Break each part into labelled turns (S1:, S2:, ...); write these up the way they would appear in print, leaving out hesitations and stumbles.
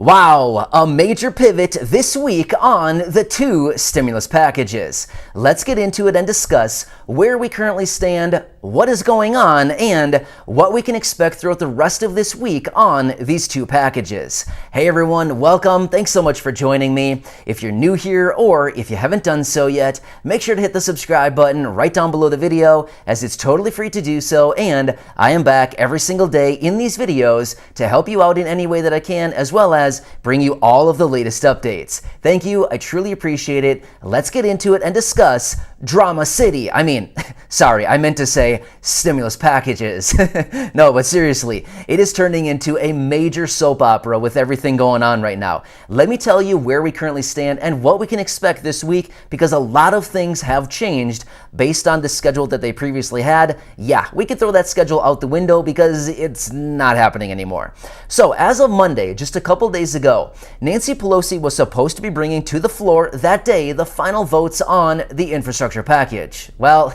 S1: Wow, a major pivot this week on the two stimulus packages. Let's get into it and discuss where we currently stand, what is going on, and what we can expect throughout the rest of this week on these two packages. Hey everyone, welcome. Thanks so much for joining me. If you're new here or if you haven't done so yet, make sure to hit the subscribe button right down below the video as it's totally free to do so, and I am back every single day in these videos to help you out in any way that I can, as well as bring you all of the latest updates. Thank you, I truly appreciate it. Let's get into it and discuss Drama City. Sorry, I meant to say stimulus packages. No, but seriously, it is turning into a major soap opera with everything going on right now. Let me tell you where we currently stand and what we can expect this week, because a lot of things have changed based on the schedule that they previously had. Yeah, we could throw that schedule out the window because it's not happening anymore. So as of Monday, just a couple days ago, Nancy Pelosi was supposed to be bringing to the floor that day the final votes on the infrastructure package. Well,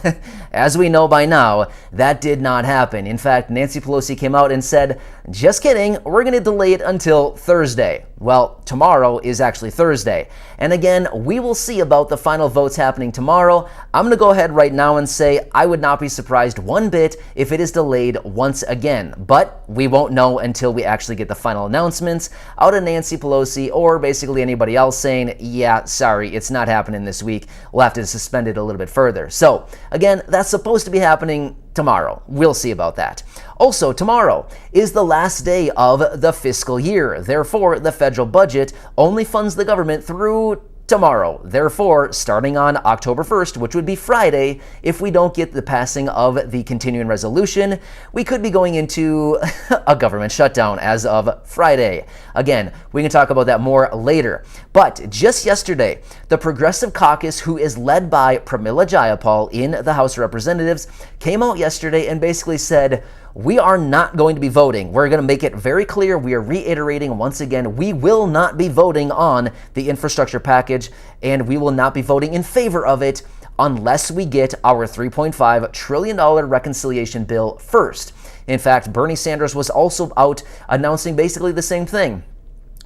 S1: as we know by now, that did not happen. In fact, Nancy Pelosi came out and said, just kidding, we're going to delay it until Thursday. Well, tomorrow is actually Thursday. And again, we will see about the final votes happening tomorrow. I'm going to go ahead right now and say I would not be surprised one bit if it is delayed once again. But we won't know until we actually get the final announcements out of Nancy Pelosi or basically anybody else saying, yeah, sorry, it's not happening this week. We'll have to suspend it a little bit further. So again, that's supposed to be happening tomorrow. We'll see about that. Also, tomorrow is the last day of the fiscal year. Therefore, the federal budget only funds the government through tomorrow. Therefore, starting on October 1st, which would be Friday, if we don't get the passing of the continuing resolution, we could be going into a government shutdown as of Friday. Again, we can talk about that more later. But just yesterday, the Progressive Caucus, who is led by Pramila Jayapal in the House of Representatives, came out yesterday and basically said, we are not going to be voting. We're going to make it very clear. We are reiterating once again, we will not be voting on the infrastructure package, and we will not be voting in favor of it unless we get our $3.5 trillion reconciliation bill first. In fact, Bernie Sanders was also out announcing basically the same thing.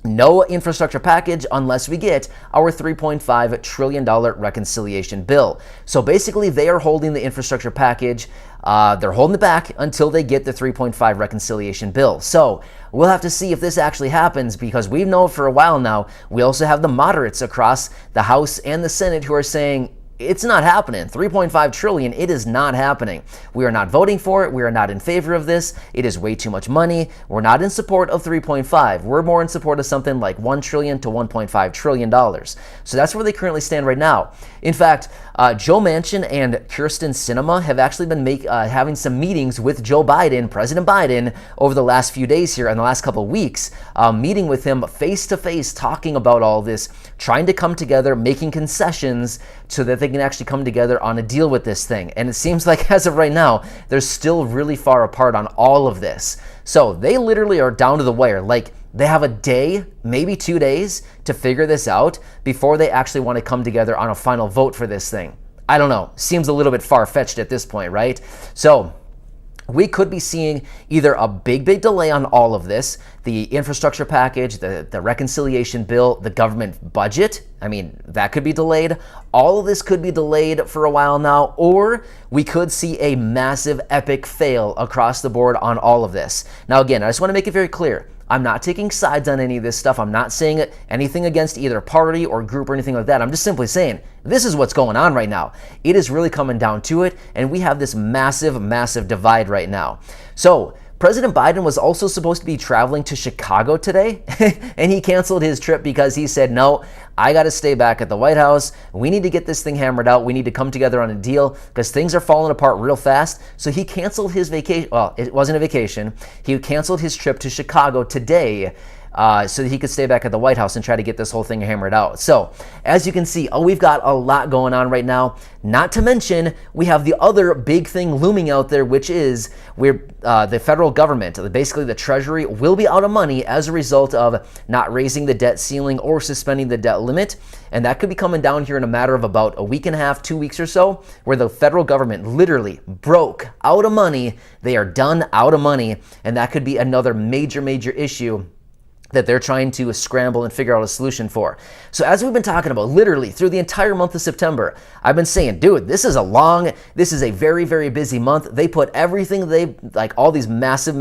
S1: No infrastructure package unless we get our $3.5 trillion reconciliation bill. So basically, they are holding the infrastructure package. They're holding it back until they get the 3.5 reconciliation bill. So we'll have to see if this actually happens, because we've known for a while now. We also have the moderates across the House and the Senate who are saying, it's not happening. 3.5 trillion, it is not happening. We are not voting for it. We are not in favor of this. It is way too much money. We're not in support of 3.5. We're more in support of something like $1 trillion to $1.5 trillion. So that's where they currently stand right now. In fact, Joe Manchin and Kyrsten Sinema have actually been having some meetings with Joe Biden, President Biden, over the last few days here and the last couple of weeks, meeting with him face to face, talking about all this, trying to come together, making concessions so that they can actually come together on a deal with this thing. And it seems like as of right now, they're still really far apart on all of this. So they literally are down to the wire. Like, they have a day, maybe 2 days to figure this out before they actually want to come together on a final vote for this thing. I don't know. Seems a little bit far-fetched at this point, right? So we could be seeing either a big delay on all of this, the infrastructure package, the reconciliation bill, the government budget. That could be delayed. All of this could be delayed for a while now, or we could see a massive epic fail across the board on all of this. Now, again, I just want to make it very clear. I'm not taking sides on any of this stuff. I'm not saying anything against either party or group or anything like that. I'm just simply saying this is what's going on right now. It is really coming down to it, and we have this massive divide right now. So President Biden was also supposed to be traveling to Chicago today, and he canceled his trip because he said, no, I got to stay back at the White House. We need to get this thing hammered out. We need to come together on a deal because things are falling apart real fast. So he canceled his vacation. Well, it wasn't a vacation. He canceled his trip to Chicago today so that he could stay back at the White House and try to get this whole thing hammered out. So as you can see, we've got a lot going on right now. Not to mention, we have the other big thing looming out there, which is the federal government, basically the Treasury, will be out of money as a result of not raising the debt ceiling or suspending the debt limit. And that could be coming down here in a matter of about a week and a half, 2 weeks or so, where the federal government literally broke out of money. They are done out of money. And that could be another major issue that they're trying to scramble and figure out a solution for. So as we've been talking about literally through the entire month of September, I've been saying, dude, this is a very, very busy month. They put everything like all these massive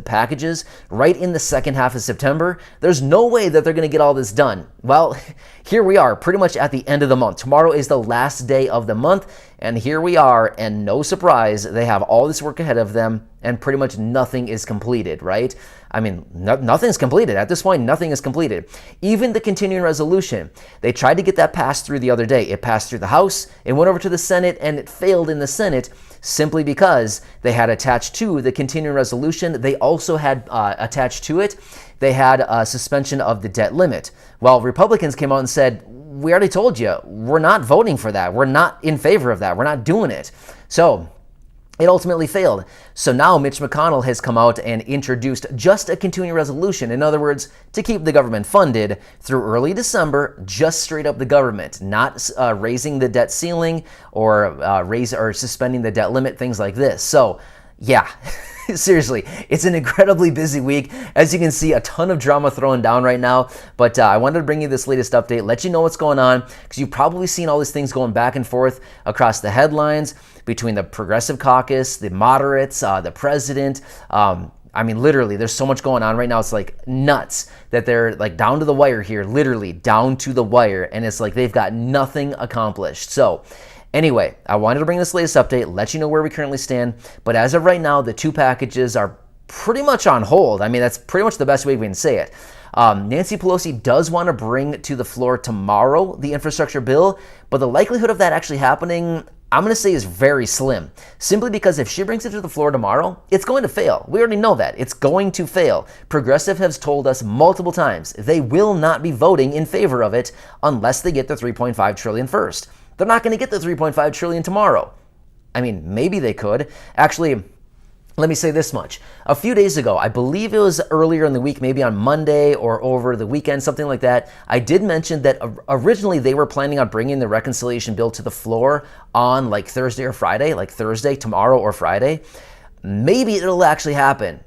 S1: packages right in the second half of September. There's no way that they're going to get all this done. Well, here we are pretty much at the end of the month. Tomorrow is the last day of the month. And here we are, and no surprise, they have all this work ahead of them, and pretty much nothing is completed, right? I mean, nothing's completed. At this point, nothing is completed. Even the continuing resolution, they tried to get that passed through the other day. It passed through the House, it went over to the Senate, and it failed in the Senate simply because they had attached to the continuing resolution, they also had attached to it, they had a suspension of the debt limit. Well, Republicans came out and said, we already told you, we're not voting for that. We're not in favor of that. We're not doing it. So it ultimately failed. So now Mitch McConnell has come out and introduced just a continuing resolution. In other words, to keep the government funded through early December, just straight up the government, not raising the debt ceiling or suspending the debt limit, things like this. So yeah, seriously, it's an incredibly busy week. As you can see, a ton of drama thrown down right now. But I wanted to bring you this latest update, let you know what's going on, because you've probably seen all these things going back and forth across the headlines between the Progressive Caucus, the moderates, the president. I mean, literally, there's so much going on right now. It's like nuts that they're like down to the wire here, literally down to the wire. And it's like they've got nothing accomplished. So anyway, I wanted to bring this latest update, let you know where we currently stand. But as of right now, the two packages are pretty much on hold. I mean, that's pretty much the best way we can say it. Nancy Pelosi does want to bring to the floor tomorrow the infrastructure bill, but the likelihood of that actually happening, I'm going to say, is very slim. Simply because if she brings it to the floor tomorrow, it's going to fail. We already know that. It's going to fail. Progressive has told us multiple times they will not be voting in favor of it unless they get the $3.5 trillion first. They're not going to get the $3.5 trillion tomorrow. I mean, maybe they could. Actually, let me say this much. A few days ago, I believe it was earlier in the week, maybe on Monday or over the weekend, something like that, I did mention that originally they were planning on bringing the reconciliation bill to the floor on like Thursday or Friday, like Thursday, tomorrow or Friday. Maybe it'll actually happen.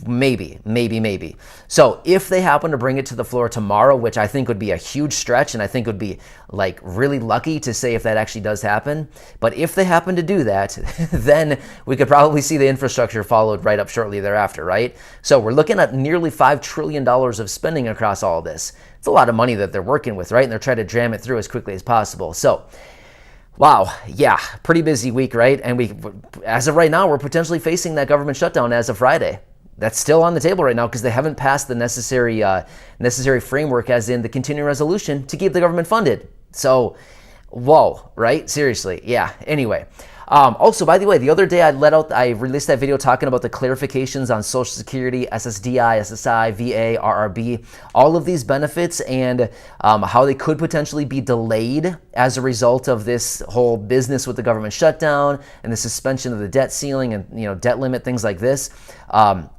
S1: Maybe. So if they happen to bring it to the floor tomorrow, which I think would be a huge stretch, and I think would be like really lucky to say if that actually does happen. But if they happen to do that, then we could probably see the infrastructure followed right up shortly thereafter, right? So we're looking at nearly $5 trillion of spending across all of this. It's a lot of money that they're working with, right? And they're trying to jam it through as quickly as possible. So wow, yeah, pretty busy week, right? And as of right now, we're potentially facing that government shutdown as of Friday. That's still on the table right now because they haven't passed the necessary framework, as in the continuing resolution, to keep the government funded. So, whoa, right? Seriously, yeah. Anyway, also, by the way, the other day I released that video talking about the clarifications on Social Security, SSDI, SSI, VA, RRB, all of these benefits, and how they could potentially be delayed as a result of this whole business with the government shutdown and the suspension of the debt ceiling and debt limit, things like this.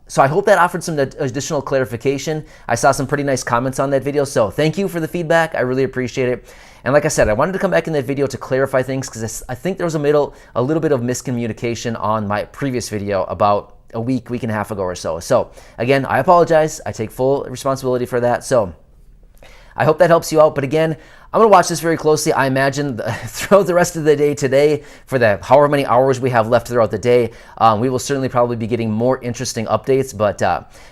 S1: So I hope that offered some additional clarification. I saw some pretty nice comments on that video, so thank you for the feedback. I really appreciate it. And like I said, I wanted to come back in that video to clarify things because I think there was a little bit of miscommunication on my previous video about a week and a half ago or so. So again, I apologize. I take full responsibility for that. So I hope that helps you out. But again, I'm going to watch this very closely. I imagine throughout the rest of the day today, for the however many hours we have left throughout the day, we will certainly probably be getting more interesting updates. But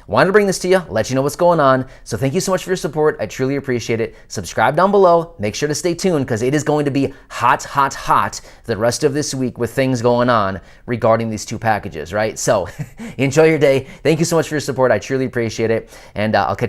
S1: wanted to bring this to you, let you know what's going on. So thank you so much for your support. I truly appreciate it. Subscribe down below. Make sure to stay tuned because it is going to be hot the rest of this week with things going on regarding these two packages, right? So enjoy your day. Thank you so much for your support. I truly appreciate it. And I'll catch you